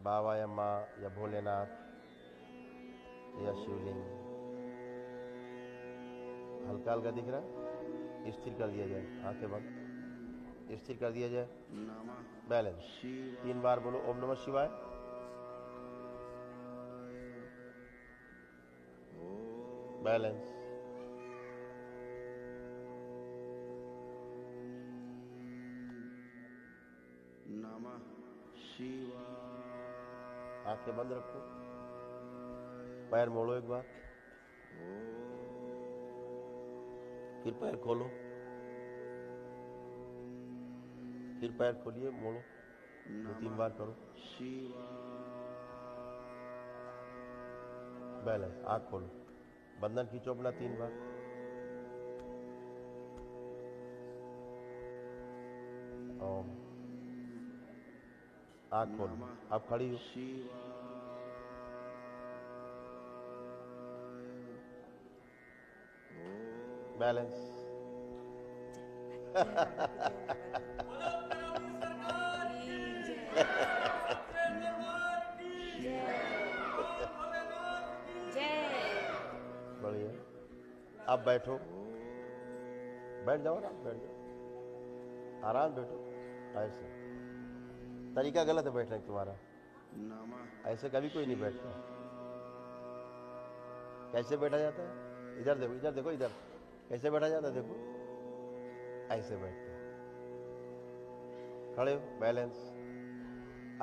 बाबा या माँ या भोलेनाथ या शिवलिंग हल्का हल्का दिख रहा है, स्थिर कर दिया जाए, आंखें बंद, स्थिर कर दिया जाए, बैलेंस। 3 बार बोलो ओम नमः शिवाय। बैलेंस। नमः शिवाय। आंखें बंद रखो, पैर मोड़ो एक बार, फिर पैर खोलो, फिर पैर खोलिए, मोड़ो, 2-3 बार करो। बैलेंस। आंख खोलो, बंधन खींचो अपना 3 बार। ओम। आंख खोलो, अब खड़ी हो। बैलेंस। बढ़िया। अब बैठो, बैठ जाओ ना, बैठ जाओ, आराम बैठो। ऐसे तरीका गलत है बैठने का तुम्हारा, ऐसे कभी कोई नहीं बैठता। कैसे बैठा जाता है? इधर देखो, इधर देखो, इधर कैसे बैठा जाता है, देखो ऐसे बैठते हैं। खड़े हो, बैलेंस।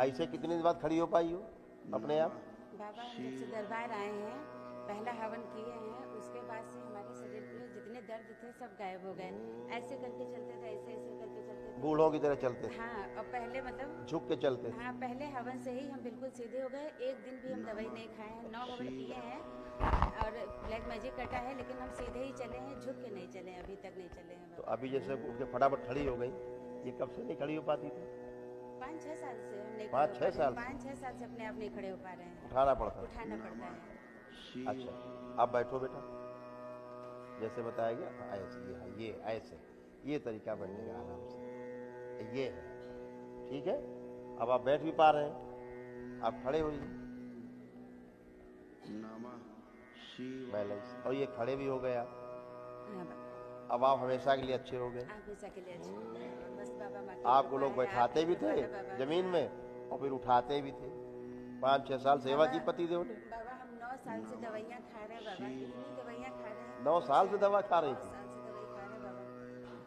ऐसे कितनी दिन बाद खड़ी हो पाई हो अपने आप? बाबा हम जब से दरबार आए हैं, पहला हवन किए हैं, उसके बाद से हमारे शरीर में जितने दर्द थे सब गायब हो गए। ऐसे करके चलते थे, ऐसे ऐसे करके चलते थे, बूढ़ों की तरह चलते थे। हाँ, और पहले मतलब झुक के चलते थे। हाँ, पहले हवन से ही हम बिल्कुल सीधे हो गए। एक दिन भी हम दवाई नहीं खाए हैं, 9 हवन किए हैं और ब्लैक मैजिक कटा है, लेकिन हम सीधे ही चले हैं, झुक के नहीं चले, अभी तक नहीं चले हैं। तो अभी जैसे उठ के फटाफट खड़ी हो गई, ये कब से नहीं खड़ी हो पाती थी? 5-6 साल से हम नहीं 5-6 साल 5-6 साल से अपने आप नहीं खड़े हो पा रहे हैं। उठाना पड़ता उठाना पड़ता है। अच्छा, अब बैठो बेटा, जैसे बताया गया ऐसे, ये ऐसे, ये तरीका बैठने का आराम से, ये है, ठीक है। अब आप बैठ भी पा रहे हैं, आप खड़े होइए, बैलेंस। और ये खड़े भी हो गया। अब आप हमेशा के लिए अच्छे हो गए। आपको लोग बैठाते भी थे जमीन में और फिर उठाते भी थे। 5-6 साल सेवा की पति देव ने। बाबा हम 9 साल से दवाइयाँ खा रहे हैं बाबा, कितनी दवाइयाँ खा रहे हैं। 9 साल से दवा खा रही 9 थी। साल से दवाई खा रहे हैं बाबा,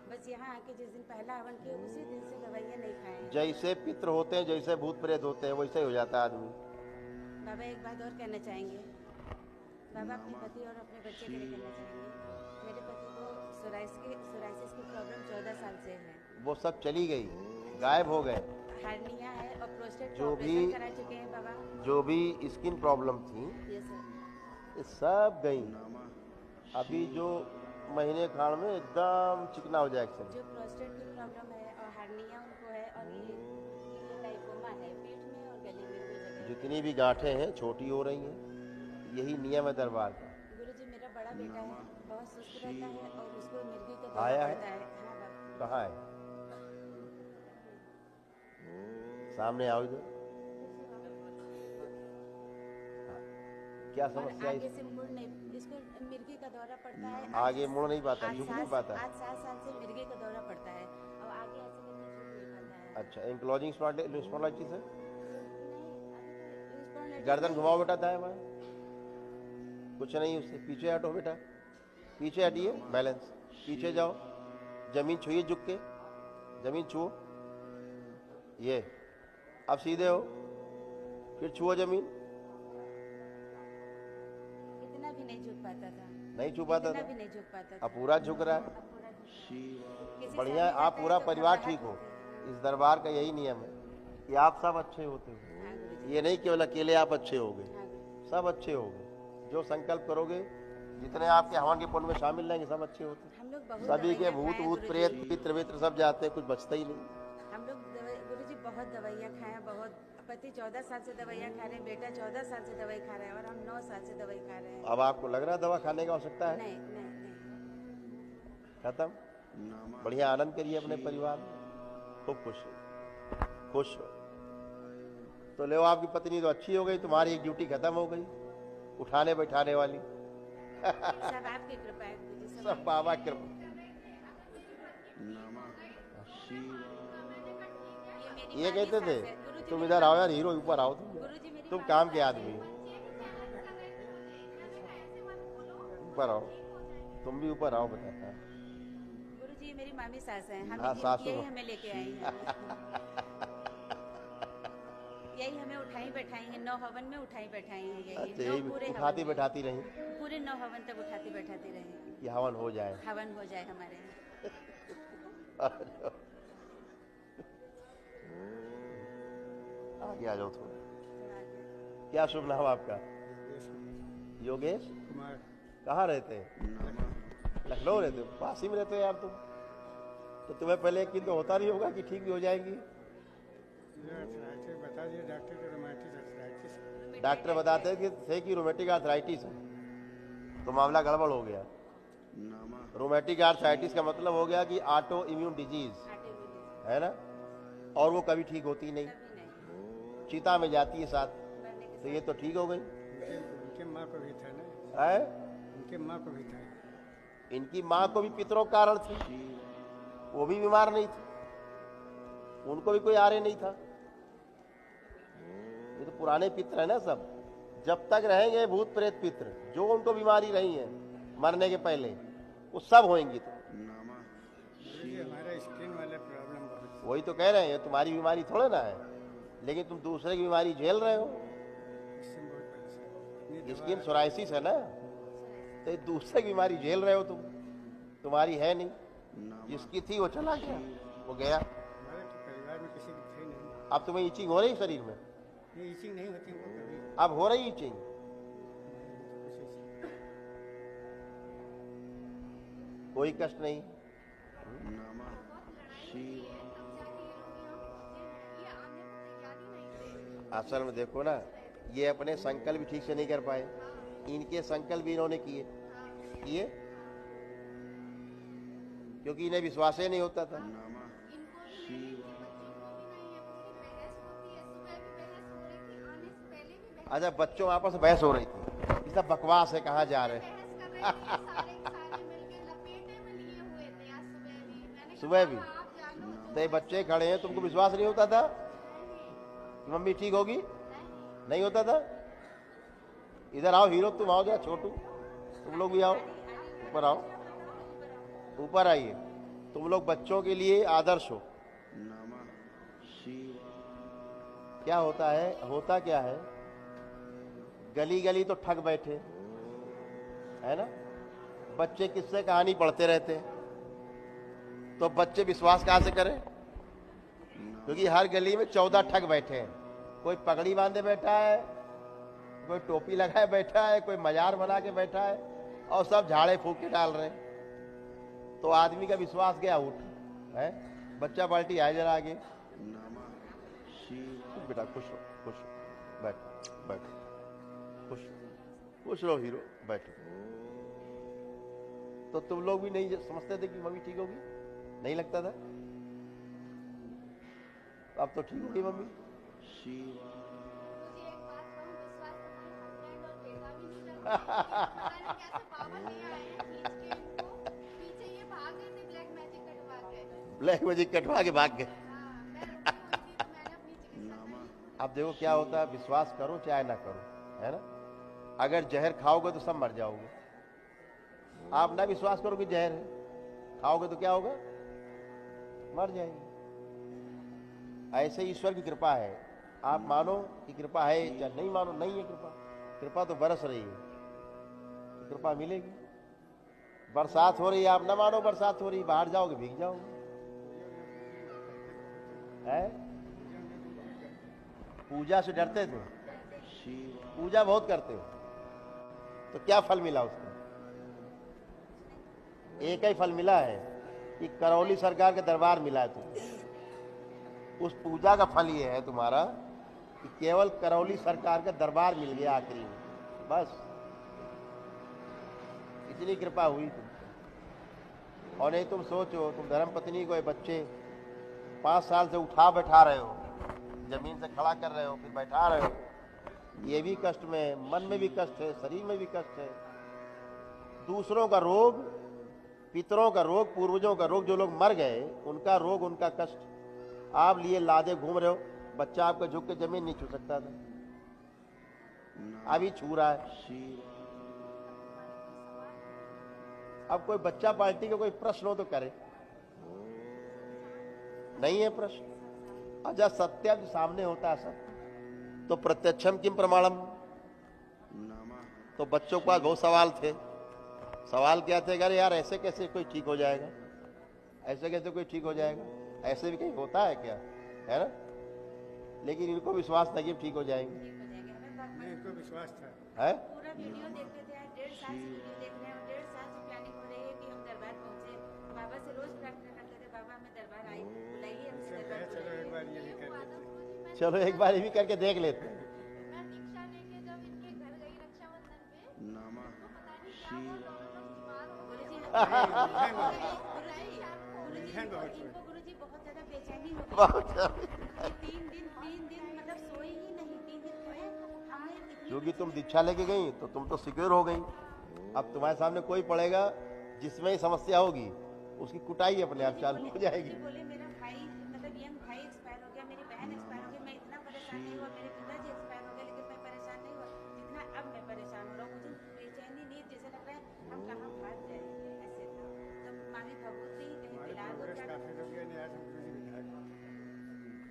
बस यहाँ आके जिस दिन पहला हवन किया उसी दिन से दवाइयाँ नहीं खाए हैं। जैसे पितृ होते हैं, जैसे भूत प्रेत होते हैं, वैसे ही हो जाता है आदमी। बाबा एक बात और कहना चाहेंगे बाबा, अपने पति और अपने बच्चे के लिए कहना चाहेंगे। मेरे पति को सोराइसिस की प्रॉब्लम 14 साल से है। वो सब चली गई, गायब हो गए। हार्निया है और प्रोस्टेट जो भी ऑपरेशन करा चुके हैं बाबा। जो भी स्किन प्रॉब्लम थी, ये सर, ये सब गई। अभी जो महीने खाड़ में एकदम चिकना हो जाए। जो प्रोस्टेट की प्रॉब्लम है और हार्निया उनको है, और ये लाइकोमा है पेट में और गले में 2 जगह। जितनी भी गांठें हैं छोटी हो रही हैं, यही नियम है दरबार का। गुरुजी मेरा बड़ा बेटा है, बहुत सुस्त रहता है और उसको मिर्गी का दौरा आया है? पड़ता है। हाँ बाबा। कहाँ है? सामने आओ इधर। क्या समस्या है? आगे से मुड़ नहीं, इसको मिर्गी का दौरा पड़ता है। आगे मुड़ नहीं पाता, झुक नहीं पाता। आज 7 साल से मिर्गी का दौरा पड़ता है और आगे ऐसे करके झुक नहीं पाता है। अच्छा, एंक्लोजिंग स्पॉन्डिलाइटिस है। नहीं, गर्दन घुमाओ बेटा दाएं बाएं, कुछ नहीं, उससे पीछे हटो बेटा, पीछे हटिए, बैलेंस। पीछे जाओ, जमीन छुइए, झुक के जमीन छुओ, ये अब सीधे हो, फिर छुओ जमीन। इतना भी नहीं झुक पाता था, नहीं छू पाता इतना था, भी नहीं झुक पाता था। अब पूरा झुक रहा है। अब पूरा झुक। बढ़िया, आप पूरा परिवार ठीक हो। इस दरबार का यही नियम है कि आप सब अच्छे होते हो। ये नहीं केवल अकेले आप अच्छे हो गए, सब अच्छे हो गए। जो संकल्प करोगे, जितने आपके हवन के पुण्य में शामिल रहेंगे, सब अच्छे होते हैं। हम लोग बहुत सभी के दवाइयाँ भूत खाए भूत गुरुजी। प्रेत पितृ वित्र सब जाते हैं, कुछ बचता ही नहीं। हम लोग गुरुजी बहुत दवाइयाँ खाए हैं, बहुत। पति 14 साल से दवाइयाँ खा रहे हैं, बेटा 14 साल से दवाई खा रहे हैं और हम 9 साल से दवाई खा रहे हैं। अब आपको लग रहा है दवा खाने की आवश्यकता है? नहीं नहीं नहीं। खत्म। बढ़िया आनंद करिए अपने परिवार में, खूब खुश हो, खुश हो। तो ले आपकी पत्नी तो अच्छी हो गई, तुम्हारी एक ड्यूटी खत्म हो गई उठाने बैठाने वाली। सब आपकी कृपा है गुरुजी, सब बाबा की कृपा। ये ये मेरी कहते मामी थे सास है। गुरुजी तुम मेरी इधर आओ मामी- यार, हीरो ऊपर आओ गुरुजी मेरी तुम मामी काम के सास आदमी है। हो। ऊपर आओ, तुम भी ऊपर आओ बेटा। हाँ। गुरुजी ये मेरी मामी सास है, हम हाँ, सासू। यही हमें लेके आई हैं। यही हमें उठाई बैठाई है, 9 हवन में उठाई बैठाई है यही। अच्छा, 9 यही पूरे हवन उठाती में। बैठाती रही पूरे 9 हवन तक उठाती बैठाती रहे, कि हवन हो जाए। हवन हो जाए हमारे यहाँ। आगे आ जाओ थोड़ा। क्या शुभ नाम आपका? योगेश कुमार। कहाँ रहते हैं? लखनऊ रहते हो? पास ही में रहते हो यार तुम। तो तुम्हें पहले यकीन तो होता नहीं होगा कि ठीक भी हो जाएंगी। अर्थराइटिस बता दिया डॉक्टर को, रोमेटिक अर्थराइटिस। डॉक्टर बताते हैं कि रोमेटिक आर्थराइटिस है, तो मामला गड़बड़ हो गया। रोमेटिक आर्थराइटिस का मतलब हो गया कि ऑटो इम्यून डिजीज है ना, और वो कभी ठीक होती नहीं, चिता में जाती है साथ। तो ये तो ठीक हो गई उनके माँ को भी था ना, है। उनके माँ को भी था। इनकी माँ को भी पितरों के कारण थी, वो भी बीमार नहीं थी, उनको भी कोई आरे नहीं था। ये तो पुराने पितर है ना सब, जब तक रहेंगे भूत प्रेत पितर जो उनको बीमारी रही है मरने के पहले, वो सब होंगी। तो ये हमारा स्किन वाला प्रॉब्लम बहुत। वही तो कह रहे हैं, तुम्हारी बीमारी थोड़े ना है, लेकिन तुम दूसरे की बीमारी झेल रहे हो। इससे बहुत परेशान। इतनी स्किन दवा- सोराइसिस है ना, तो ये दूसरे की बीमारी झेल रहे हो तुम, तुम्हारी है नहीं। जिसकी थी वो चला गया, वो गया। हमारे तो परिवार में किसी की थी नहीं। अब तुम्हें ईचिंग हो रही शरीर में? ये इचिंग नहीं होती वो कभी। अब हो रही ईचिंग? कोई कष्ट नहीं। असल में देखो ना, ये अपने संकल्प भी ठीक से नहीं कर पाए, इनके संकल्प भी इन्होंने किए, क्योंकि इन्हें विश्वास ही नहीं होता था। अच्छा, बच्चों आपस में बहस हो रही थी, ये सब बकवास है, कहाँ जा रहे हैं? सुबह भी तो ये बच्चे खड़े हैं, तुमको विश्वास नहीं होता था कि मम्मी ठीक होगी? नहीं होता था? इधर आओ हीरो, तुम आओ, जरा छोटू तुम लोग भी आओ, ऊपर आओ, ऊपर आइए। तुम लोग बच्चों के लिए आदर्श हो। क्या होता है, होता क्या है, गली गली तो ठग बैठे है ना, बच्चे किससे कहानी पढ़ते रहते हैं, तो बच्चे विश्वास कहाँ से करें? क्योंकि हर गली में 14 ठग बैठे हैं। कोई पगड़ी बांधे बैठा है, कोई टोपी लगाए बैठा है, कोई मजार बना के बैठा है, और सब झाड़े फूक के डाल रहे हैं। तो आदमी का विश्वास गया उठ है। बच्चा बाल्टी आए जरा आगे, बेटा खुश हो, खुश हो, बैठ बैठ, खुश रहो हीरो, बैठो। तो तुम लोग भी नहीं समझते थे कि मम्मी ठीक होगी? नहीं लगता था? अब तो ठीक होगी मम्मी। ब्लैक मैजिक कटवा के भाग गए। अब देखो क्या होता है, विश्वास करो चाहे ना करो, है ना। अगर जहर खाओगे तो सब मर जाओगे। आप ना विश्वास करो कि जहर है, खाओगे तो क्या होगा? मर जाएंगे। ऐसे ईश्वर की कृपा है, आप मानो कि कृपा है, चाहे नहीं मानो नहीं है कृपा। कृपा तो बरस रही है, तो कृपा मिलेगी। बरसात हो रही है, आप ना मानो बरसात हो रही है, बाहर जाओगे भीग जाओगे, है। पूजा से डरते थे, पूजा बहुत करते हो, तो क्या फल मिला उसका? एक ही फल मिला है कि करौली सरकार के दरबार मिला है तुम्हें। उस पूजा का फल ये है तुम्हारा कि केवल करौली सरकार का दरबार मिल गया आखिरी में, बस इतनी कृपा हुई तुमको। और नहीं तुम सोचो, तुम धर्मपत्नी को बच्चे 5 साल से उठा बैठा रहे हो, जमीन से खड़ा कर रहे हो फिर बैठा रहे हो, ये भी कष्ट में है, मन में भी कष्ट है, शरीर में भी कष्ट है। दूसरों का रोग, पितरों का रोग, पूर्वजों का रोग, जो लोग मर गए उनका रोग, उनका कष्ट आप लिए लादे घूम रहे हो। बच्चा आपका झुक के जमीन नहीं छू सकता था, अभी छू रहा है। अब कोई बच्चा पार्टी का कोई प्रश्न हो तो करे, नहीं है प्रश्न। और जब सत्य सामने होता है सब, तो प्रत्यक्षम किम प्रमाणम। तो बच्चों के पास बहुत सवाल थे। सवाल क्या थे? अरे यार ऐसे कैसे कोई ठीक हो जाएगा, ऐसे कैसे कोई ठीक हो जाएगा, ऐसे भी कहीं होता है क्या, है ना। लेकिन इनको विश्वास था कि ठीक हो जाएंगे, इनको विश्वास था। है। पूरा वीडियो देखते थे, 1.5 साल से वीडियो देख रहे हैं और 1.5 साल से प्लानिंग हो रही है कि हम दरबार पहुंचे। बाबा से रोज प्रार्थना करते थे, बाबा हमें दरबार आई बुलाइए, हमसे सब दरबार कहे, चलो एक बुलाइए। बार ये भी कर लेते हैं। चलो एक बार ये भी करके देख लेते हैं। मैं दीक्षा लेके जब इनके घर गई रक्षाबंधन पे तो पता नहीं क्या वो दोनों लोग बीमार हो गए। इनको गुरुजी बहुत ज्यादा बेचैनी हो गई। बहुत ज्यादा। 3 दिन मतलब सोई ही नहीं, 3 दिन सोए। हमें इतनी क्योंकि तुम दीक्षा लेके गई तो तुम तो सिक्योर हो गई। अब तुम्हारे सामने कोई पड़ेगा जिसमें ही समस्या होगी, उसकी कुटाई अपने आप चालू हो जाएगी। बोले मेरा भाई मतलब यंग भाई एक्सपायर हो गया, मेरी बहन एक्सपायर हो गई, मैं इतना परेशान नहीं हुआ, मेरे पिताजी एक्सपायर हो गए, लेकिन मैं परेशान नहीं हुआ जितना अब मैं परेशान हो रहा हूँ। मुझे बेचैनी नहीं, जैसे लग रहा है हम कहाँ भाग जाएंगे, ऐसे था। तब मामी भभूति कहीं हमारे पिला दो कांग्रेस क्या। काफी लोग ये नहीं आज हम किसी विधायक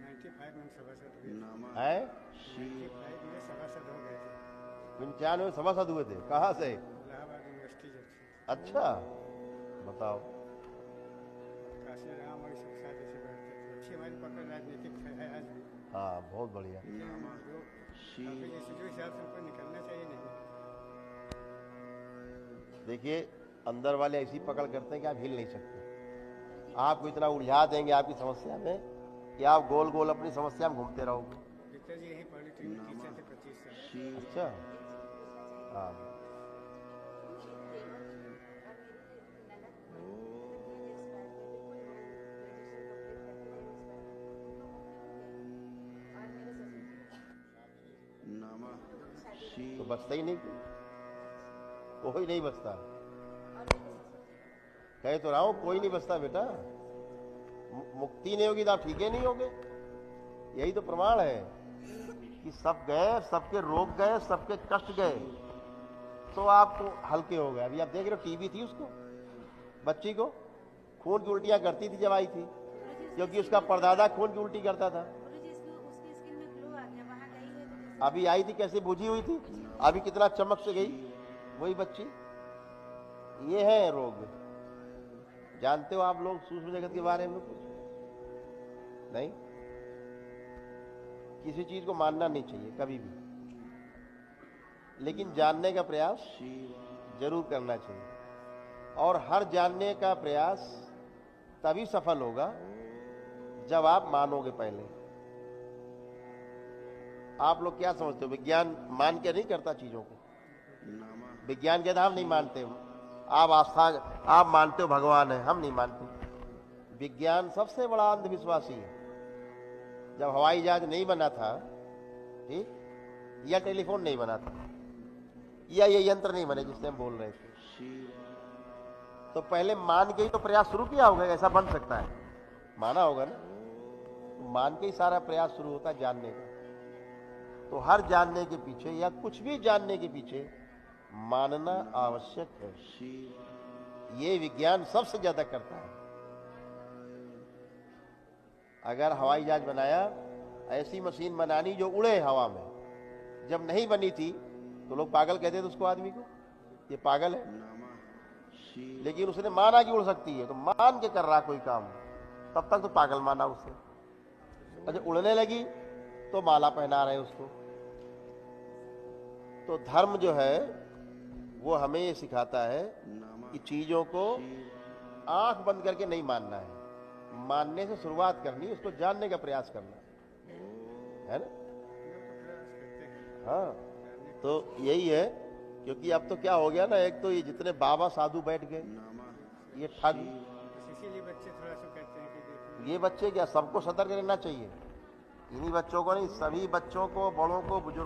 95 में सभासद हुए। है 95 में सभासद हो गए थे 95 में सभासद हुए थे। कहाँ से? इलाहाबाद यूनिवर्सिटी जब से। अच्छा बताओ। काशी राम और सब साथ ऐसे बैठते थे। अच्छी हमारी पकड़ राजनीतिक है आज भी। हाँ बहुत बढ़िया। अभी जैसे जो हिसाब से हमको निकलना चाहिए नहीं। देखिए अंदर वाले ऐसी पकड़ करते हैं कि आप हिल नहीं सकते। आपको इतना उलझा देंगे आपकी समस्या में कि आप गोल गोल अपनी समस्या में घूमते रहोगे। पिताजी यही पॉलिटेक्निक टीचर थे 25 साल। अच्छा हाँ तो बचता ही नहीं, कोई नहीं बचता। कह तो रहा हूं कोई नहीं बचता बेटा। मुक्ति नहीं होगी तो आप ठीक ही नहीं होगे। यही तो प्रमाण है कि सब गए, सबके रोग गए, सबके कष्ट गए, तो आपको हल्के हो गए। अभी आप देख रहे हो टीबी थी उसको, बच्ची को खून की उल्टियां करती थी जब आई थी, क्योंकि उसका परदादा खून की उल्टी करता था। गुरुजी उसकी स्किन में ग्लो आ गया, वहाँ गई है तो जैसे अभी आई थी कैसे बुझी हुई थी, अभी कितना चमक से गई वही बच्ची। ये है रोग। जानते हो आप लोग सूक्ष्म जगत के बारे में कुछ नहीं? किसी चीज को मानना नहीं चाहिए कभी भी, लेकिन जानने का प्रयास जरूर करना चाहिए। और हर जानने का प्रयास तभी सफल होगा जब आप मानोगे। पहले आप लोग क्या समझते हो? विज्ञान मान के नहीं करता चीजों को। विज्ञान के हम नहीं मानते। आप आस्था, आप मानते हो भगवान है, हम नहीं मानते। विज्ञान सबसे बड़ा अंधविश्वासी है। जब हवाई जहाज नहीं बना था, ठीक, या टेलीफोन नहीं बना था, या ये यंत्र नहीं बने जिससे हम बोल रहे थे, तो पहले मान के ही तो प्रयास शुरू किया होगा ऐसा बन सकता है, माना होगा ना। तो मान के ही सारा प्रयास शुरू होता है जानने का। तो हर जानने के पीछे या कुछ भी जानने के पीछे मानना आवश्यक है। ये विज्ञान सबसे ज्यादा करता है। अगर हवाई जहाज बनाया, ऐसी मशीन बनानी जो उड़े हवा में, जब नहीं बनी थी तो लोग पागल कहते थे उसको, आदमी को, ये पागल है। लेकिन उसने माना कि उड़ सकती है, तो मान के कर रहा कोई काम, तब तक तो पागल माना उसे। और जब उड़ने लगी तो माला पहना रहे उसको। तो धर्म जो है वो हमें ये सिखाता है कि चीजों को आंख बंद करके नहीं मानना है, मानने से शुरुआत करनी, उसको जानने का प्रयास करना है ना। हाँ तो यही है। क्योंकि अब तो क्या हो गया ना, एक तो ये जितने बाबा साधु बैठ गए, ये ठग, इसीलिए बच्चे थोड़ा सा कहते हैं कि ये बच्चे क्या, सबको सतर्क रहना चाहिए। इन्हीं बच्चों को नहीं, सभी बच्चों को, बड़ों को, बुजुर्गों